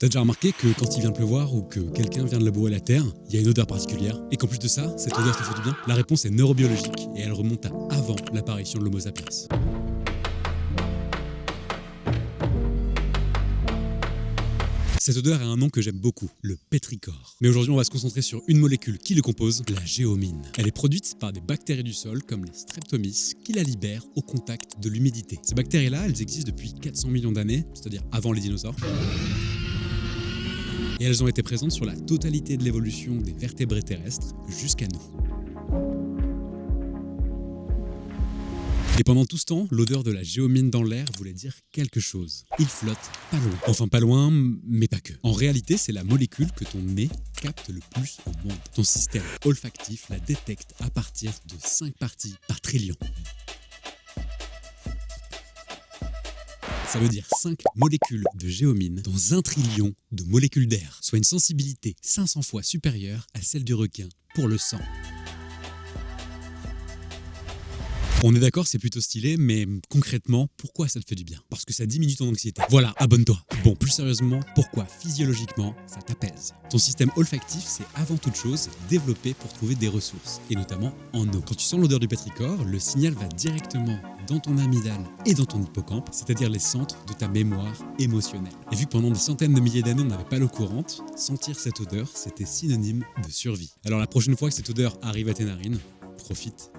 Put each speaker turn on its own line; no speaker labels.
T'as déjà remarqué que quand il vient de pleuvoir ou que quelqu'un vient de labourer la terre, il y a une odeur particulière et qu'en plus de ça, cette odeur te fait du bien? La réponse est neurobiologique et elle remonte à avant l'apparition de l'Homo sapiens. Cette odeur a un nom que j'aime beaucoup, le pétrichor. Mais aujourd'hui, on va se concentrer sur une molécule qui le compose, la géomine. Elle est produite par des bactéries du sol, comme les streptomys, qui la libèrent au contact de l'humidité. Ces bactéries-là, elles existent depuis 400 millions d'années, c'est-à-dire avant les dinosaures. Et elles ont été présentes sur la totalité de l'évolution des vertébrés terrestres jusqu'à nous. Et pendant tout ce temps, l'odeur de la géomine dans l'air voulait dire quelque chose. Il flotte pas loin. Enfin pas loin, mais pas que. En réalité, c'est la molécule que ton nez capte le plus au monde. Ton système olfactif la détecte à partir de 5 parties par trillion. Ça veut dire 5 molécules de géomine dans 1 trillion de molécules d'air, soit une sensibilité 500 fois supérieure à celle du requin pour le sang. On est d'accord, c'est plutôt stylé, mais concrètement, pourquoi ça te fait du bien? Parce que ça diminue ton anxiété. Voilà, abonne-toi. Bon, plus sérieusement, pourquoi physiologiquement ça t'apaise? Ton système olfactif, c'est avant toute chose développé pour trouver des ressources, et notamment en eau. Quand tu sens l'odeur du pétrichor, le signal va directement dans ton amygdale et dans ton hippocampe, c'est-à-dire les centres de ta mémoire émotionnelle. Et vu que pendant des centaines de milliers d'années, on n'avait pas l'eau courante, sentir cette odeur, c'était synonyme de survie. Alors la prochaine fois que cette odeur arrive à tes narines, profite.